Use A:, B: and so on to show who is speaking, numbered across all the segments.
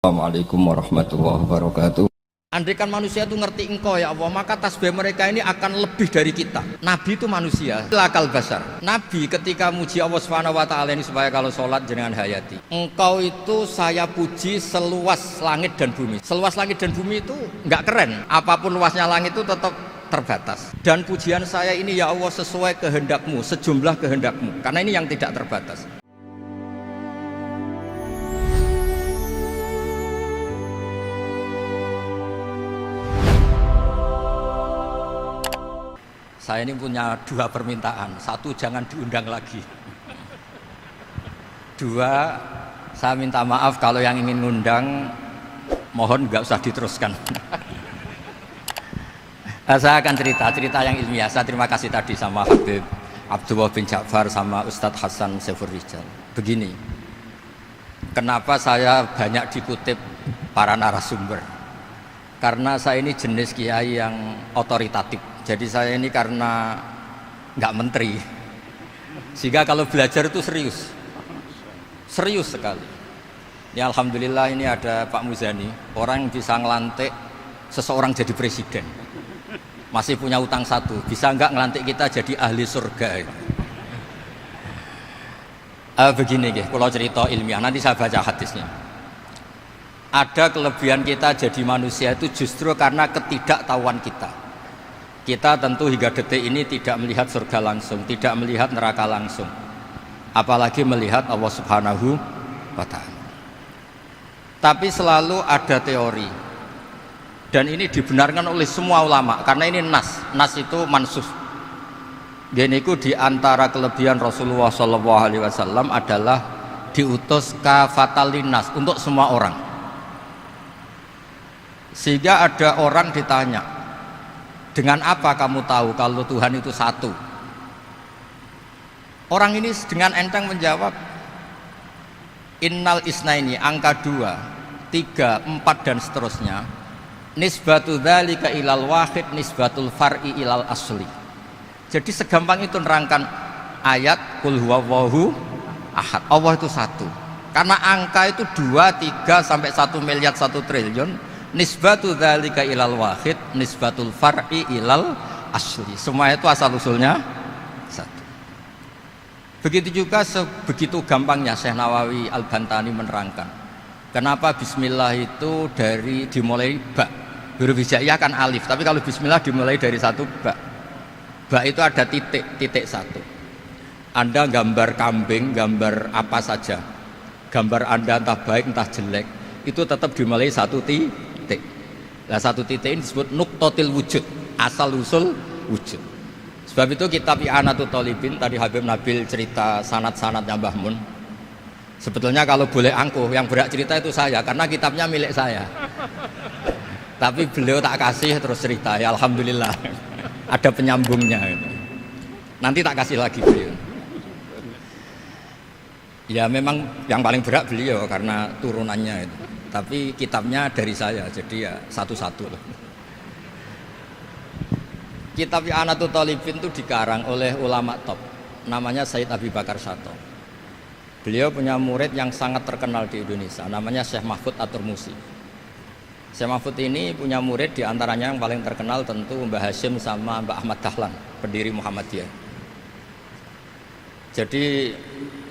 A: Assalamualaikum warahmatullahi wabarakatuh.
B: Andai kan manusia itu ngerti engkau ya Allah, maka tasbih mereka ini akan lebih dari kita. Nabi itu manusia, akal basar. Nabi ketika muji Allah Subhanahu wa taala ini supaya kalau sholat jenengan hayati. Engkau itu saya puji seluas langit dan bumi. Seluas langit dan bumi itu enggak keren. Apapun luasnya langit itu tetap terbatas. Dan pujian saya ini ya Allah sesuai kehendakmu, sejumlah kehendakmu. Karena ini yang tidak terbatas. Saya ini punya dua permintaan. Satu, jangan diundang lagi. Dua, saya minta maaf kalau yang ingin ngundang mohon nggak usah diteruskan. Saya akan cerita yang ilmiah. Saya terima kasih tadi sama Habib Abdullah bin Ja'far sama Ustadz Hasan Saifur Rijal. Begini, kenapa saya banyak dikutip para narasumber? Karena saya ini jenis kiai yang otoritatif. Jadi saya ini karena nggak menteri, sehingga kalau belajar itu serius sekali. Ya alhamdulillah ini ada Pak Muzani, orang yang bisa ngelantik seseorang jadi presiden. Masih punya utang satu, bisa nggak ngelantik kita jadi ahli surga? Begini kalau cerita ilmiah, nanti saya baca hadisnya. Ada kelebihan kita jadi manusia itu justru karena ketidaktahuan kita. Kita tentu hingga detik ini tidak melihat surga langsung, tidak melihat neraka langsung, apalagi melihat Allah Subhanahu wa ta'ala. Tapi selalu ada teori, dan ini dibenarkan oleh semua ulama, karena ini nas itu mansus. Gini ku diantara kelebihan Rasulullah SAW adalah diutus kafatan linnas untuk semua orang. Sehingga ada orang ditanya, dengan apa kamu tahu kalau Tuhan itu satu? Orang ini dengan enteng menjawab, innal isnaini, angka 2, 3, 4 dan seterusnya, nisbatu dzalika ilal wahid nisbatul far'i ilal asli. Jadi segampang itu nerangkan ayat qul huwallahu ahad, Allah itu satu. Karena angka itu 2, 3 sampai 1 miliar 1 triliun, nisbatu dzalika ilal wahid nisbatul far'i ilal asli. Semua itu asal usulnya satu. Begitu juga begitu gampangnya Syekh Nawawi Al-Bantani menerangkan kenapa bismillah itu dimulai ba. Huruf hijaiyah kan alif, tapi kalau bismillah dimulai dari satu ba. Ba itu ada titik satu. Anda gambar kambing, gambar apa saja, gambar Anda entah baik entah jelek, itu tetap dimulai satu titik. Nah satu titik ini disebut nuqtatil wujud, asal usul wujud. Sebab itu kitab I'anatul Thalibin, tadi Habib Nabil cerita sanad-sanadnya Mbah Mun. Sebetulnya kalau boleh angkuh, yang berhak cerita itu saya, karena kitabnya milik saya. Tapi beliau tak kasih terus cerita, ya alhamdulillah. Ada penyambungnya. Nanti tak kasih lagi beliau. Ya memang yang paling berat beliau karena turunannya itu. Tapi kitabnya dari saya, jadi ya satu-satu loh. Kitab I'anatul Thalibin itu dikarang oleh ulama top, namanya Sayyid Abi Bakar Syato. Beliau punya murid yang sangat terkenal di Indonesia, namanya Syekh Mahfud At-Turmusi. Syekh Mahfud ini punya murid diantaranya yang paling terkenal tentu Mbah Hashim sama Mbah Ahmad Dahlan, pendiri Muhammadiyah. Jadi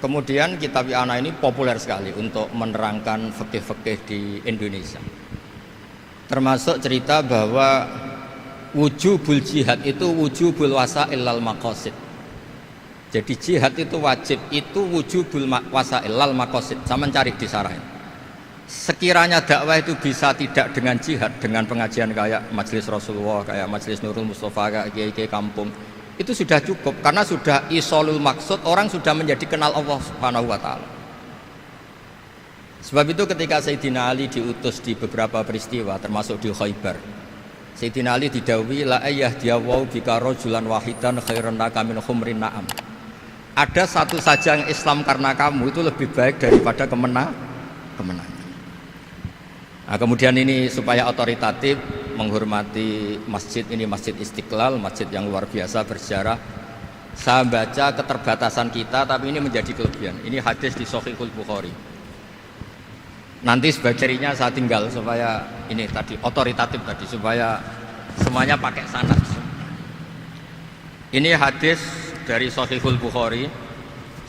B: kemudian kitab I'anah ini populer sekali untuk menerangkan fikih-fikih di Indonesia. Termasuk cerita bahwa wujubul jihad itu wujubul wasail lal maqasid. Jadi jihad itu wajib, itu wujubul wasail lal maqasid. Saya mencari di sarah. Sekiranya dakwah itu bisa tidak dengan jihad, dengan pengajian kayak Majelis Rasulullah, kayak Majelis Nurul Mustafa, kayak kiai-kiai kampung, itu sudah cukup karena sudah isolul maksud, orang sudah menjadi kenal Allah Subhanahu wa ta'ala. Sebab itu ketika Sayyidina Ali diutus di beberapa peristiwa termasuk di Khaybar, Sayyidina Ali didhawuhi la ayyahdiyawu bika rajulan wahidan khairan laka min humrin na'am. Ada satu saja yang Islam karena kamu itu lebih baik daripada kemenangan. Nah, kemudian ini supaya otoritatif menghormati masjid ini, Masjid Istiqlal, masjid yang luar biasa bersejarah. Saya baca keterbatasan kita, tapi ini menjadi kelebihan. Ini hadis di Shahihul Bukhari. Nanti sebagai cirinya saya tinggal supaya ini tadi otoritatif tadi supaya semuanya pakai sanad. Ini hadis dari Sahihul Bukhari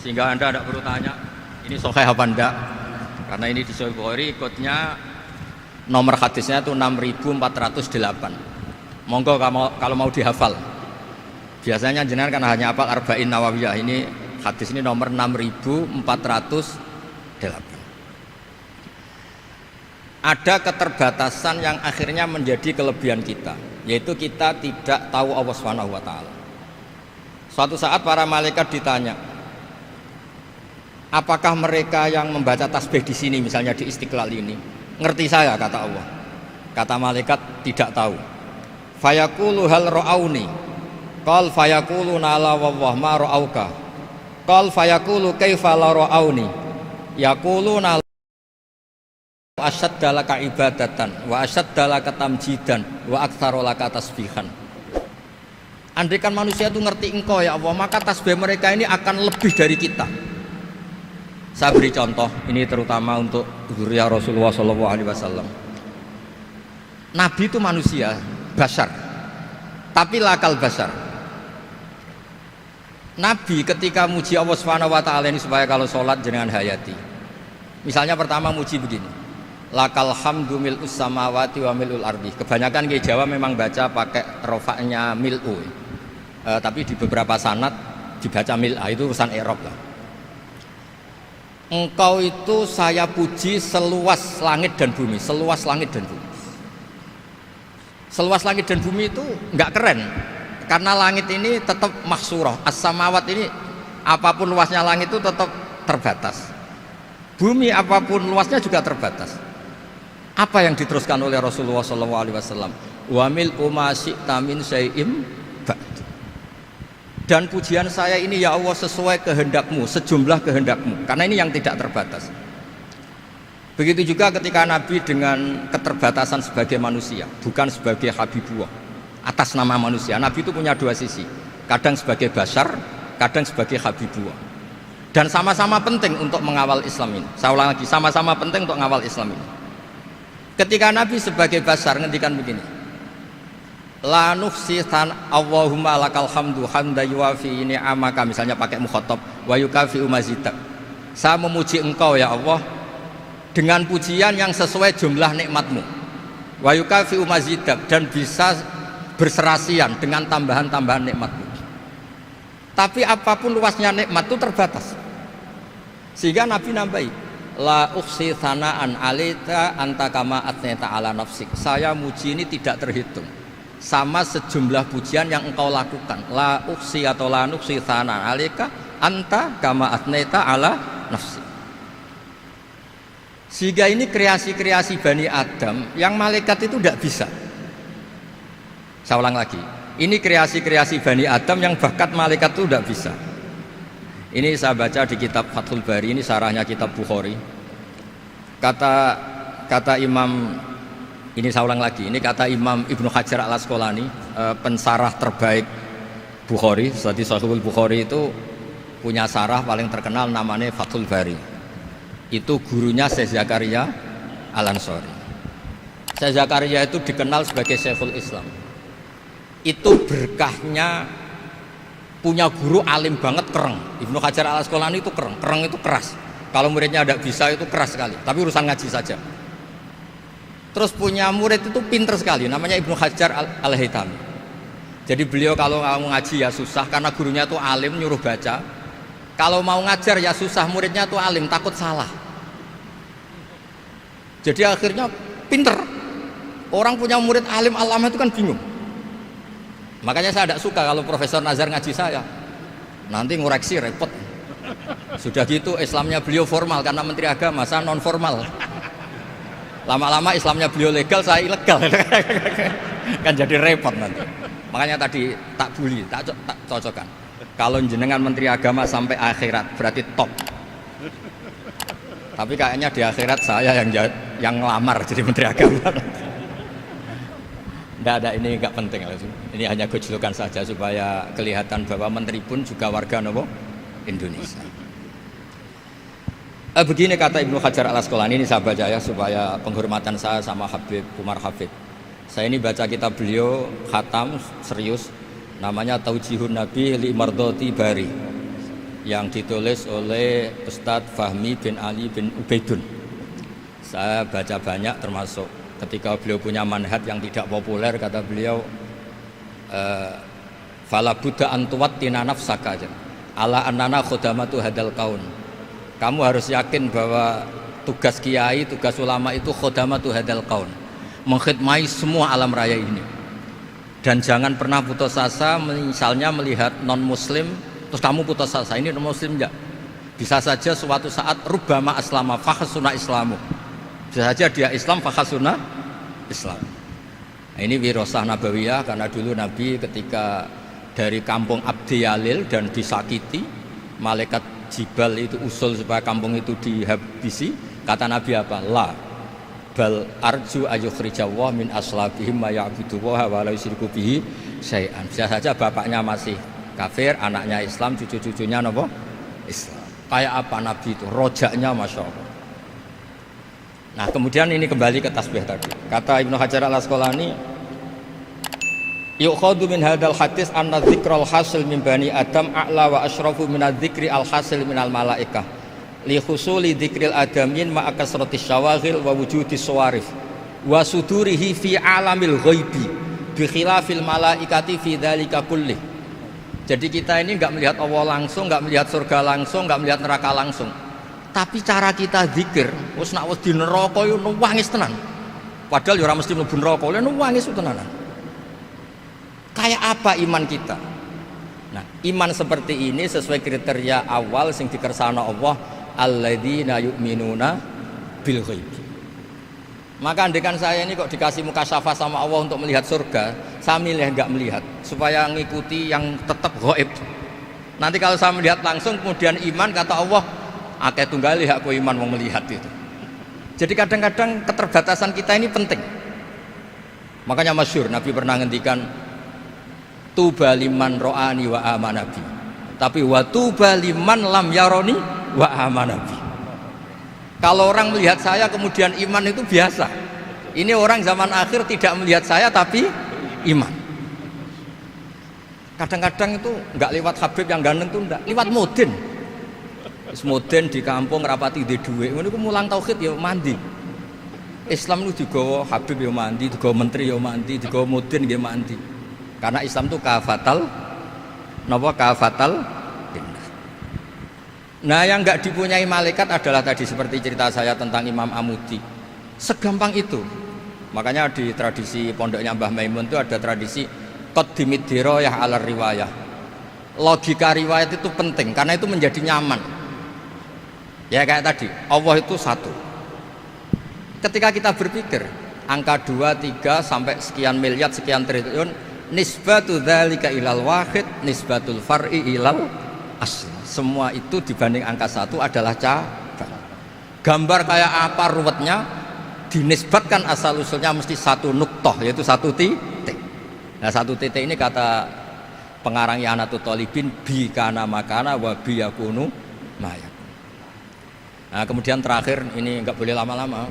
B: sehingga Anda tidak perlu tanya ini sahih apa enggak, karena ini di Sahih Bukhari ikutnya nomor hadisnya itu 6408. Monggo kalau mau dihafal. Biasanya jenengan kan hanya hafal Arba'in Nawawiyah. Ini hadis ini nomor 6408. Ada keterbatasan yang akhirnya menjadi kelebihan kita, yaitu kita tidak tahu Allah Subhanahu wa taala. Suatu saat para malaikat ditanya, apakah mereka yang membaca tasbih di sini misalnya di Istiqlal ini ngerti saya, kata Allah. Kata malaikat, tidak tahu. Fayaqulu hal ra'auni. Qal fayaqulu la wallah ma ra'auka. Qal fayaqulu kaifa la ra'auni. Yaquluna asyadda laka ibadatan wa asyadda laka tamjidan wa aktsara laka tasbihan. Andaikan manusia itu ngerti engkau ya Allah, maka tasbih mereka ini akan lebih dari kita. Saya beri contoh, ini terutama untuk dzurriyyah Rasulullah SAW. Nabi itu manusia, bashar, tapi lakal bashar. Nabi ketika muji Allah Subhanahu wa taala ini supaya kalau sholat jangan hayati. Misalnya pertama muji begini, lakal hamdu mil'us samawati wa mil'ul ardi. Kebanyakan di Jawa memang baca pakai rofaknya mil'u. Tapi di beberapa sanad dibaca mil'a, itu urusan i'rab lah. Engkau itu saya puji seluas langit dan bumi, seluas langit dan bumi. Seluas langit dan bumi itu enggak keren, karena langit ini tetap mahsurah, as-samawat ini apapun luasnya langit itu tetap terbatas. Bumi apapun luasnya juga terbatas. Apa yang diteruskan oleh Rasulullah SAW? Wa mil'u ma syi'ta min syai'im ba'd. Dan pujian saya ini ya Allah sesuai kehendakmu, sejumlah kehendakmu, karena ini yang tidak terbatas. Begitu juga ketika Nabi dengan keterbatasan sebagai manusia, bukan sebagai habibullah, atas nama manusia. Nabi itu punya dua sisi, kadang sebagai bashar, kadang sebagai habibullah. Dan sama-sama penting untuk mengawal Islam ini. Saya ulang lagi, sama-sama penting untuk mengawal Islam ini. Ketika Nabi sebagai bashar ngendikan begini, la nuhsi Allahumma lakal hamdu hamda yuwafi ni'amaka, misalnya pakai mukhatab, wa yukafi mazidak. Saya memuji engkau ya Allah dengan pujian yang sesuai jumlah nikmatmu, wa yukafi mazidak, dan bisa berserasian dengan tambahan-tambahan nikmatmu. Tapi apapun luasnya nikmat itu terbatas, sehingga Nabi nambahi, la ukhsi thana'an alita anta kama atneta ala nafsik. Saya muji ini tidak terhitung, sama sejumlah pujian yang engkau lakukan. La uksi atau la nuksi thana alika anta kama atneta ala nafsi. Sehingga ini kreasi-kreasi Bani Adam yang malaikat itu tidak bisa. Saya ulang lagi, ini kreasi-kreasi Bani Adam yang bakat malaikat itu tidak bisa. Ini saya baca di kitab Fathul Bari, ini sarahnya kitab Bukhari. Kata Imam, ini saya ulang lagi, ini kata Imam Ibnu Hajar al-Asqalani, pensarah terbaik Bukhari. Jadi Sahihul Bukhari itu punya sarah paling terkenal namanya Fathul Bari. Itu gurunya Syekh Zakaria Al-Ansari. Syekh Zakaria itu dikenal sebagai Syekhul Islam. Itu berkahnya punya guru alim banget, kereng. Ibnu Hajar al-Asqalani itu kereng itu keras. Kalau muridnya tidak bisa itu keras sekali, tapi urusan ngaji saja. Terus punya murid itu pinter sekali, namanya Ibnu Hajar al-Haytami. Jadi beliau kalau mau ngaji ya susah, karena gurunya itu alim nyuruh baca. Kalau mau ngajar ya susah, muridnya itu alim, takut salah. Jadi akhirnya pinter. Orang punya murid alim alama itu kan bingung. Makanya saya tidak suka kalau Profesor Nazar ngaji saya, nanti ngoreksi repot. Sudah gitu Islamnya beliau formal karena Menteri Agama, saya non formal. Lama-lama Islamnya beliau legal, saya ilegal. Kan jadi repot nanti. Makanya tadi tak bully, tak cocokkan. Kalau jenengan Menteri Agama sampai akhirat berarti top. Tapi kayaknya di akhirat saya yang ngelamar jadi Menteri Agama. Tidak ada, ini nggak penting. Ini hanya gojlokan saja supaya kelihatan bahwa Menteri pun juga warga Indonesia. Begini kata Ibnu Hajar Al Asqalani, ini saya baca ya supaya penghormatan saya sama Habib Umar Hafid. Saya ini baca kitab beliau khatam serius, namanya Taujihun Nabi li Mardoti Bari, yang ditulis oleh Ustadz Fahmi bin Ali bin Ubaidun. Saya baca banyak, termasuk ketika beliau punya manhaj yang tidak populer, kata beliau fala buddha antuwattina nafsaka ala annana khudamatu hadal kaun. Kamu harus yakin bahwa tugas kiai, tugas ulama itu khudamatu hadal kaun, mengkhidmati semua alam raya ini. Dan jangan pernah putus asa, misalnya melihat non muslim terus kamu putus asa, ini non muslim enggak. Bisa saja suatu saat rubbama aslama fakhasuna islamu, bisa saja dia Islam fakhasuna Islam. Nah, ini wirasah nabawiyah, karena dulu Nabi ketika dari kampung Abdi Yalil dan disakiti, malaikat Jibal itu usul supaya kampung itu dihabisi, kata Nabi apa? La bal arju ayukhrijawah min aslabihim ma ya'budu wa la yusyriku bihi syai'an. Bisa saja bapaknya masih kafir, anaknya Islam, cucu-cucunya apa? Islam. Kayak apa Nabi itu? Rojaknya Masya Allah. Nah kemudian ini kembali ke tasbih tadi. Kata Ibnu Hajar Al Asqalani, yukhadu min hadal hadis anna dzikral hasil min bani adam a'la wa asyrafu min adzikri al hasil min al malaikah li khusuli dzikril adamin ma akasratis syawaghil wa wujudis sawarif wa sudurihi fi alamil ghaibi bi khilafil malaikati fi dzalika kullih. Jadi kita ini enggak melihat Allah langsung, enggak melihat surga langsung, enggak melihat neraka langsung. Tapi cara kita zikir, wis nek wis di neraka yo nuwangis tenan. Padahal yo ora mesti mlebu neraka, lha nuwangis tenanan. Kayak apa iman kita? Nah, iman seperti ini sesuai kriteria awal sing dikersana Allah, alladzina yu'minuna bil ghaib. Maka andekan saya ini kok dikasih mukasyafah sama Allah untuk melihat surga, saya milih enggak melihat supaya ngikuti yang tetap ghaib. Nanti kalau saya melihat langsung kemudian iman, kata Allah, akeh tunggali aku iman mau melihat itu. Jadi kadang-kadang keterbatasan kita ini penting. Makanya masyhur Nabi pernah ngendikan tuba liman ro'ani wa amanabi, tapi wa tuba liman lam yaroni wa amanabi. Kalau orang melihat saya kemudian iman itu biasa. Ini orang zaman akhir tidak melihat saya tapi iman. Kadang-kadang itu enggak lewat Habib yang ganteng itu enggak, lewat Mudin. Mudin di kampung rapati di duit, ini mulang tauhid ya mandi. Islam itu digawa Habib ya mandi, digawa menteri ya mandi, digawa Mudin ya mandi. Karena Islam itu kafatal, napa kafatal. Nah yang enggak dipunyai malaikat adalah tadi seperti cerita saya tentang Imam Amudi. Segampang itu. Makanya di tradisi pondoknya Mbah Maimun itu ada tradisi qaddimid dirayah ala riwayah. Logika riwayat itu penting karena itu menjadi nyaman. Ya kayak tadi, Allah itu satu. Ketika kita berpikir angka 2, 3 sampai sekian miliar, sekian triliun, nisbatu dzalika ilal wahid, nisbatul far'i ilal asli. Semua itu dibanding angka 1 adalah cabang. Gambar kayak apa ruwetnya, dinisbatkan asal usulnya mesti satu nuktoh, yaitu satu titik. Nah satu titik ini kata pengarang Ianatul Thalibin, bi kana makana wa bi yakunu mayak. Nah kemudian terakhir ini enggak boleh lama-lama.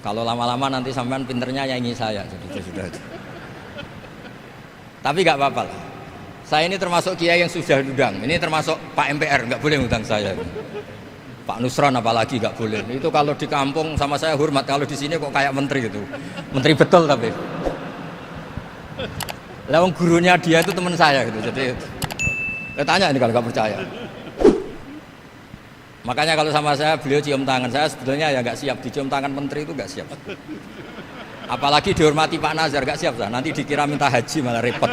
B: Kalau lama-lama nanti sampean pinternya nyanyi saya. Sudah. Tapi enggak apa-apa lah. Saya ini termasuk kiai yang sudah diundang. Ini termasuk Pak MPR, enggak boleh ngundang saya. Pak Nusron apalagi enggak boleh. Itu kalau di kampung sama saya hormat, kalau di sini kok kayak menteri gitu. Menteri betul tapi. Lah gurunya dia itu teman saya gitu. Jadi tanya ini kalau enggak percaya. Makanya kalau sama saya beliau cium tangan, saya sebetulnya ya nggak siap dicium tangan menteri itu nggak siap. Apalagi dihormati Pak Nazar nggak siap, nanti dikira minta haji malah repot.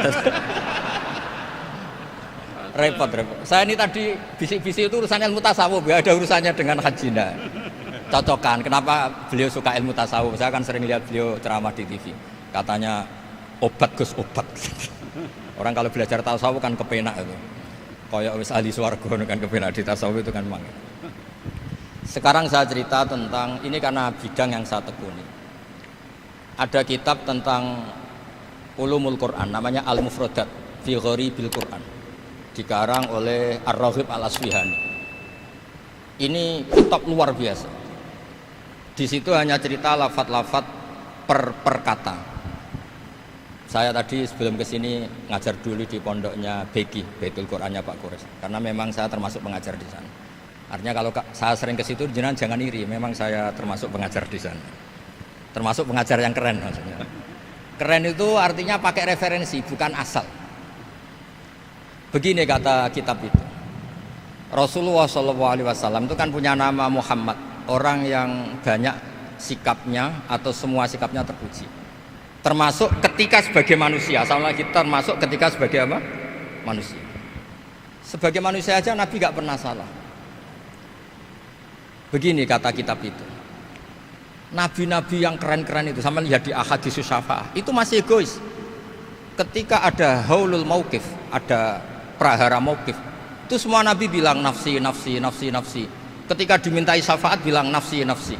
B: repot. Saya ini tadi bisik-bisik itu urusan ilmu tasawuf, ya ada urusannya dengan haji. Nah, cocokan. Kenapa beliau suka ilmu tasawuf? Saya kan sering lihat beliau ceramah di TV. Katanya obat Gus obat. Orang kalau belajar tasawuf kan kepenak itu. Kayak wis ahli swarga kan kepenak di tasawuf itu kan mang. Sekarang saya cerita tentang ini karena bidang yang saya tekuni. Ada kitab tentang ulumul Quran namanya Al-Mufradat fi Gharibil Quran, dikarang oleh Ar-Raghib Al-Asfihani. Ini kitab luar biasa. Di situ hanya cerita lafat-lafat per kata. Saya tadi sebelum kesini ngajar dulu di pondoknya Beki, Baitul Qurannya Pak Kures. Karena memang saya termasuk pengajar di sana. Artinya kalau saya sering ke situ jangan iri, memang saya termasuk pengajar di sana. Termasuk pengajar yang keren maksudnya. Keren itu artinya pakai referensi, bukan asal. Begini kata kitab itu. Rasulullah SAW itu kan punya nama Muhammad, orang yang banyak sikapnya atau semua sikapnya terpuji. Termasuk ketika sebagai manusia, sama lagi termasuk ketika sebagai apa? Manusia. Sebagai manusia aja Nabi gak pernah salah. Begini kata kitab itu. Nabi-nabi yang keren-keren itu, sama lihat di Ahadits Syafa'ah, itu masih egois. Ketika ada haulul mauqif, ada prahara mauqif, itu semua Nabi bilang nafsi, nafsi, nafsi, nafsi. Ketika dimintai syafaat bilang nafsi, nafsi.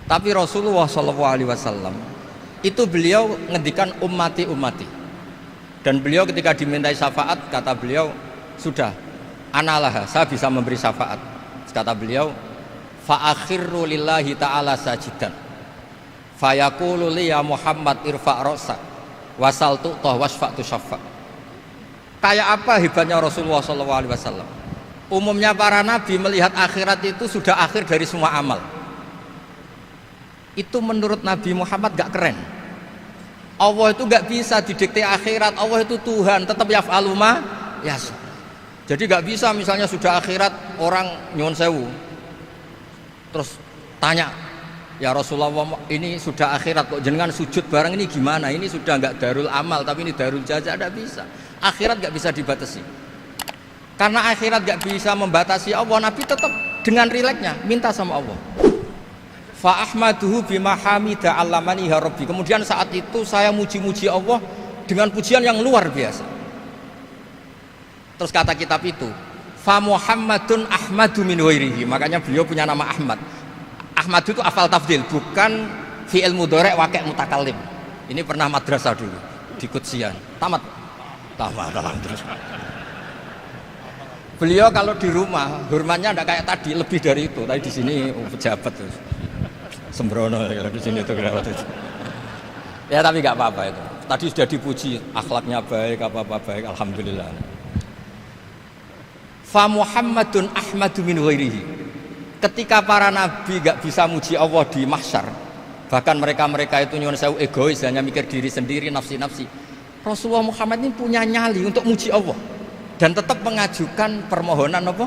B: Tapi Rasulullah SAW itu beliau ngendikan ummati, ummati. Dan beliau ketika dimintai syafaat kata beliau, sudah, analah, saya bisa memberi syafaat. Kata beliau, fa'akhirru lillahi ta'ala sajidan fayaqulu li ya Muhammad irfa' ra'sa wasal tu'tah wasfa'tu syafa'. Kayak apa hebatnya Rasulullah SAW? Umumnya para nabi melihat akhirat itu sudah akhir dari semua amal. Itu menurut Nabi Muhammad gak keren. Allah itu gak bisa didikte akhirat. Allah itu Tuhan, tetap yaf'alu ma yasha. Jadi gak bisa misalnya sudah akhirat orang nyuwun sewu terus tanya, ya Rasulullah ini sudah akhirat kok jenengan sujud bareng ini gimana? Ini sudah enggak darul amal tapi ini darul jaza. Tidak bisa. Akhirat enggak bisa dibatasi. Karena akhirat enggak bisa membatasi Allah, Nabi tetap dengan rileksnya minta sama Allah. Fa ahmaduhu bima hamida allamani ya rabbi. Kemudian saat itu saya muji-muji Allah dengan pujian yang luar biasa. Terus kata kitab itu, fa Muhammadun ahmadu min ghairihi. Makanya beliau punya nama Ahmad. Ahmad itu afal tafdil, bukan fi'il mudhari' waqi' mutakallim. Ini pernah madrasah dulu di Kutsian. Tamat terus. Beliau kalau di rumah hormatnya enggak kayak tadi, lebih dari itu. Tadi di sini pejabat terus. Sembrono kalau di sini itu kenapa itu. Ya tapi enggak apa-apa itu. Tadi sudah dipuji, akhlaknya baik, apa-apa baik, alhamdulillah. Fa Muhammadun ahmadu min ghairihi. Ketika para nabi gak bisa muji Allah di mahsyar, bahkan mereka itu nyuwun sewu egois, hanya mikir diri sendiri, nafsi-nafsi. Rasulullah Muhammad ini punya nyali untuk muji Allah dan tetap mengajukan permohonan apa?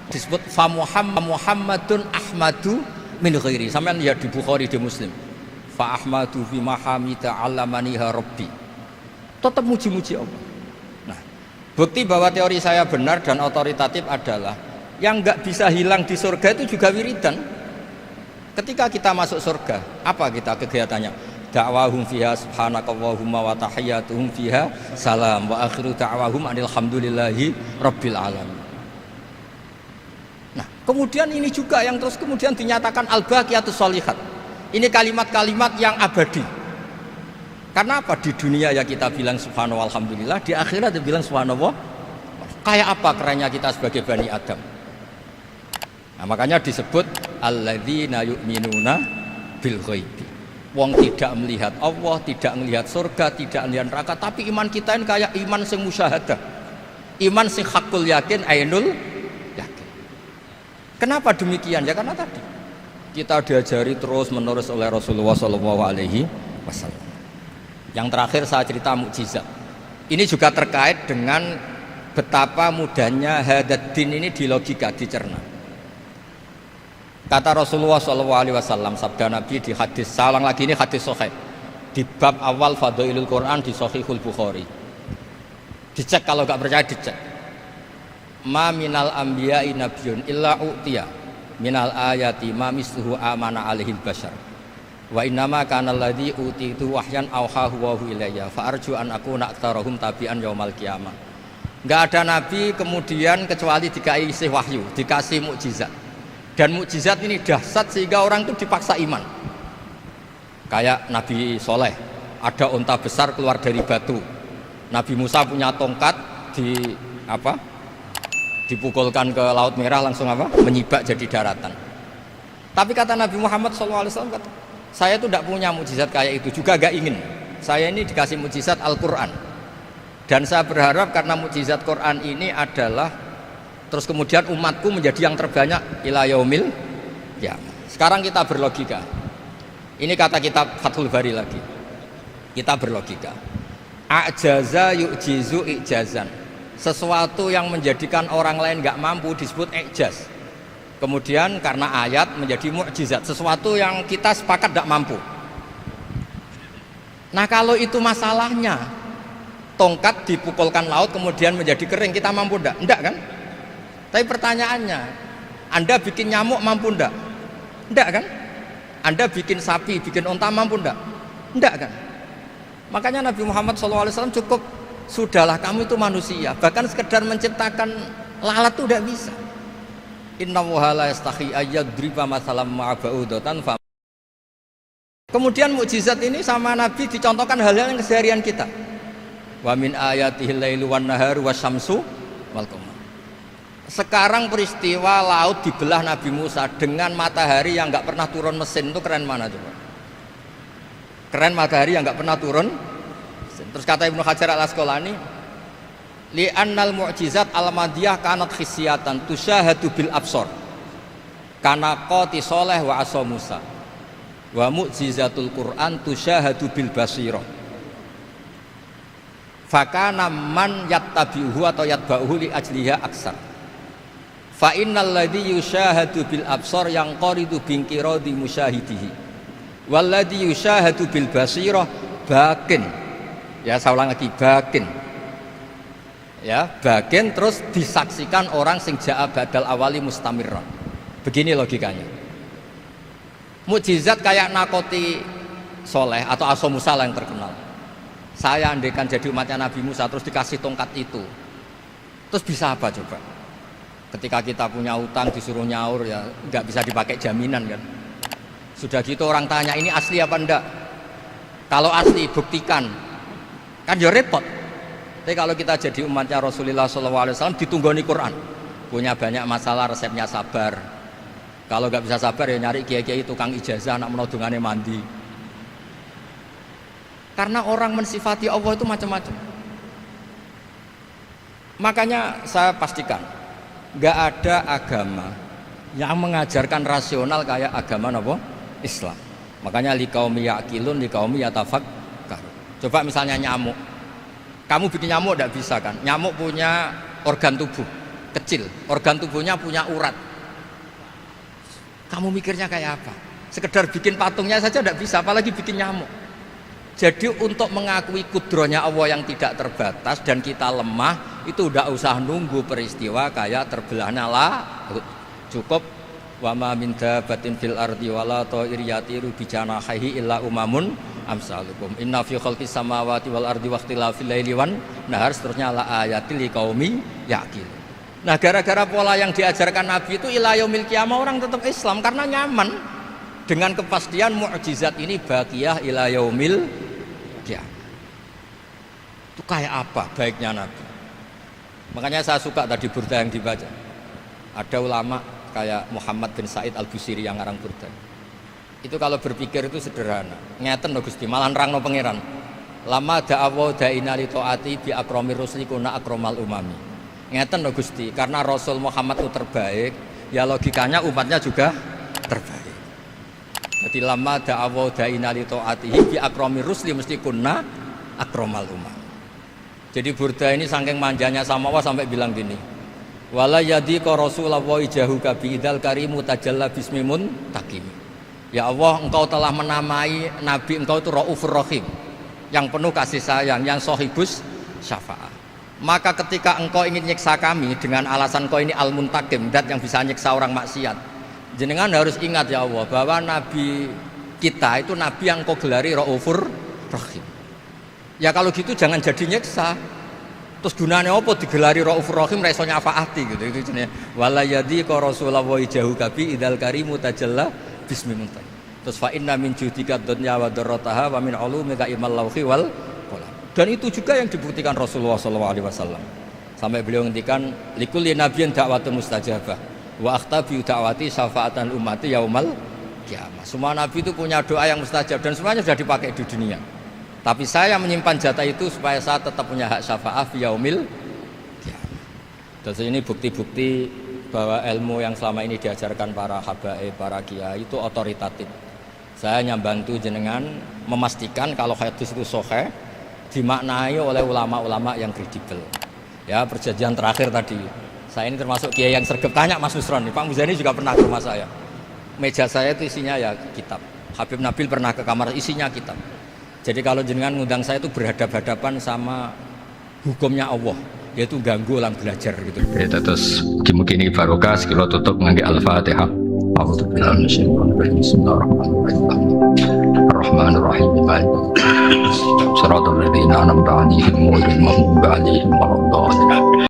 B: Disebut fa Muhammadun ahmadu min ghairihi. Sampeyan lihat di Bukhari, di Muslim. Fa ahmadu fi mahamida allamaniha rabbi. Tetap muji-muji Allah. Bukti bahwa teori saya benar dan otoritatif adalah yang nggak bisa hilang di surga itu juga wiridan. Ketika kita masuk surga, apa kita kegiatannya? Da'wahum fiha subhanakallahumma wa tahiyyatuhum fiha salam wa akhiru da'wahum alhamdulillahi rabbil alamin. Nah, kemudian ini juga yang terus kemudian dinyatakan al-baqiyatus sholihat. Ini kalimat-kalimat yang abadi. Karena apa? Di dunia ya kita bilang subhanallah alhamdulillah, di akhirat dia bilang subhanallah. Kayak apa kerennya kita sebagai Bani Adam. Nah, makanya disebut alladzina yu'minuna bil ghaibi. Wong tidak melihat Allah, tidak melihat surga, tidak melihat neraka, tapi iman kita ini kayak iman sing musyahadah. Iman sing hakul yakin, ainul yakin. Kenapa demikian? Ya karena tadi kita diajari terus menerus oleh Rasulullah SAW. Yang terakhir saya cerita mukjizat. Ini juga terkait dengan betapa mudahnya hadad din ini di logika, dicerna. Kata Rasulullah SAW, sabda Nabi di hadis, saya ulang lagi ini hadis sahih, di bab awal Fadailul Quran di Sahihul Bukhari. Dicek kalau nggak percaya dicek. Ma minal anbiya'i nabiyyun illa u'tiya minal ayati ma misluhu amana alaihil bashar. Wa innama kana alladzi utitu wahyan auhahu wa ilayya fa arju an akuna aktsarahum tabi'an yaumal qiyamah. Enggak ada nabi kemudian kecuali dikasih wahyu, dikasih mukjizat. Dan mukjizat ini dahsyat sehingga orang itu dipaksa iman. Kayak Nabi Soleh, ada unta besar keluar dari batu. Nabi Musa punya tongkat dipukulkan ke Laut Merah langsung apa? Menyibak jadi daratan. Tapi kata Nabi Muhammad SAW, kata, saya itu tidak punya mukjizat kayak itu, juga gak ingin. Saya ini dikasih mukjizat Al-Quran, dan saya berharap karena mukjizat Quran ini adalah terus kemudian umatku menjadi yang terbanyak ila yaumil ya. Sekarang kita berlogika. Ini kata kitab Fathul Bari lagi. Kita berlogika. A'jaza yu'jizu i'jazan. Sesuatu yang menjadikan orang lain nggak mampu disebut i'jaz. Kemudian karena ayat menjadi mukjizat. Sesuatu yang kita sepakat tidak mampu. Nah kalau itu masalahnya, tongkat dipukulkan laut kemudian menjadi kering, kita mampu enggak? Enggak kan? Tapi pertanyaannya, Anda bikin nyamuk mampu enggak? Enggak kan? Anda bikin sapi, bikin unta mampu enggak? Enggak kan? Makanya Nabi Muhammad SAW cukup, sudahlah kamu itu manusia, bahkan sekedar menciptakan lalat itu enggak bisa. Inna la yastahi ayyadriba masalam ma'aba'udatan. Kemudian mukjizat ini sama Nabi dicontohkan hal-hal yang keseharian kita. Wa min ayatihil lailu wan naharu wasyamsu wal qamar. Sekarang peristiwa laut dibelah Nabi Musa dengan matahari yang nggak pernah turun mesin, itu keren mana coba? Keren matahari yang nggak pernah turun mesin. Terus kata Ibnu Hajar Al-Asqalani, li annal mu'jizat al-madiyah kanat khisyatan tusyahadu bil absor. Kana qati soleh wa asa Musa. Wa mu'jizatul Quran tusyahadu bil basirah. Fakana man yattabi'uhu atau yatba'uhu li ajliha aksar. Fa innal ladzi yusyahadu bil absar yang qaridu binqiradi musyahidihi. Wal ladzi yusyahadu bil basirah bakin. Ya saya ulang lagi, bakin. Ya, bakin terus disaksikan orang sing ja'a badal awali mustamirran. Begini logikanya. Mukjizat kayak nakoti soleh atau Asa Musa yang terkenal. Saya andaikan jadi umatnya Nabi Musa terus dikasih tongkat itu, terus bisa apa coba? Ketika kita punya utang disuruh nyaur ya nggak bisa dipakai jaminan kan. Sudah gitu orang tanya ini asli apa enggak? Kalau asli buktikan, kan ya repot. Tapi kalau kita jadi umatnya Rasulullah SAW ditunggoni Quran, punya banyak masalah resepnya sabar. Kalau nggak bisa sabar ya nyari kiai-kiai tukang ijazah anak menodongannya mandi. Karena orang mensifati Allah itu macam-macam. Makanya saya pastikan nggak ada agama yang mengajarkan rasional kayak agama apa? Islam. Makanya liqaumi yaqilun liqaumi yatafakkarun. Coba misalnya nyamuk. Kamu bikin nyamuk nggak bisa kan? Nyamuk punya organ tubuh kecil, organ tubuhnya punya urat. Kamu mikirnya kayak apa? Sekedar bikin patungnya saja tidak bisa, apalagi bikin nyamuk. Jadi untuk mengakui kudrohnya Allah yang tidak terbatas dan kita lemah, itu tidak usah nunggu peristiwa kayak terbelahnya laut. Cukup wa ma min dabatin fil ardi wala ta'ir yatiru bi janahihi illa umamun amsalukum. Inna fi khalqis samawati wal ardi waqtilafil laili wan nahar, seterusnya la ayatil liqaumi yaqilun. Nah gara-gara pola yang diajarkan Nabi itu ila yaumil qiyamah orang tetap Islam karena nyaman dengan kepastian mukjizat ini baqiyah ila yaumil qiyamah. Itu kayak apa baiknya Nabi? Makanya saya suka tadi burda yang dibaca. Ada ulama kayak Muhammad bin Said Al-Busiri yang ngarang burda. Itu kalau berpikir itu sederhana. Ngeten lho Gusti, malah nerangno pangeran. Lama da'awa da'ina li ta'ati bi akramir rusli kuna akramal umami. Ngeten loh Gusti, karena Rasul Muhammad itu terbaik, ya logikanya umatnya juga terbaik. Jadi lama da'awa da'ina li ta'atihi bi akrami rusli mesti kunna akramal umam. Jadi burda ini saking manjanya sama Allah sampai bilang gini, wala yadhiqa Rasulullah jahuka bi idzal karimu tajalla bismimun takim. Ya Allah, engkau telah menamai Nabi engkau itu Raufur Rahim, yang penuh kasih sayang, yang sohibus syafaat. Maka ketika engkau ingin nyiksa kami dengan alasan engkau ini al-muntakim, dat yang bisa nyiksa orang maksiat, jenengan harus ingat ya Allah bahwa Nabi kita itu Nabi yang engkau gelari Raufur Rahim. Ya kalau gitu jangan jadi nyiksa. Terus gunanya apa digelari Raufur Rahim reso nyafaati gitu. Itu jenenge wala yadhiqa Rasulullah jahu kabi idal karimu tajalla bismillah. Terus fa inna min judika dunya wa darrataha wa min ulumika ilmal lauhi wal qalam. Dan itu juga yang dibuktikan Rasulullah SAW. Sampai beliau ngendikan likulli nabiyyin da'watun mustajabah wa akhtabi da'wati syafa'atan ummati yaumal kiamah. Semua nabi itu punya doa yang mustajab dan semuanya sudah dipakai di dunia. Tapi saya menyimpan jatah itu supaya saya tetap punya hak syafaat fi yaumil kiamah. Terus ini bukti-bukti bahwa ilmu yang selama ini diajarkan para habaib, para kiai itu otoritatif. Saya hanya bantu jenengan memastikan kalau hadis itu sahih dimaknai oleh ulama-ulama yang kredibel. Ya, perjanjian terakhir tadi. Saya ini termasuk kiai yang sergap, tanya Mas Nusron, Pak Muzani juga pernah ke rumah saya. Meja saya itu isinya ya kitab. Habib Nabil pernah ke kamar, isinya kitab. Jadi kalau jenengan ngundang saya itu berhadap-hadapan sama hukumnya Allah, yaitu ganggu orang belajar gitu.
A: Ya, terus mugi-mugi ini barokah sekilo tutup ngangge Al-Fatihah. A'udzubillahi minasyaitonir rajim. Bismillahirrahmanirrahim. Ar-Rahmanir-Rahim. Shiratal ladzina an'amta 'alaihim ghairil maghdubi 'alaihim waladdallin.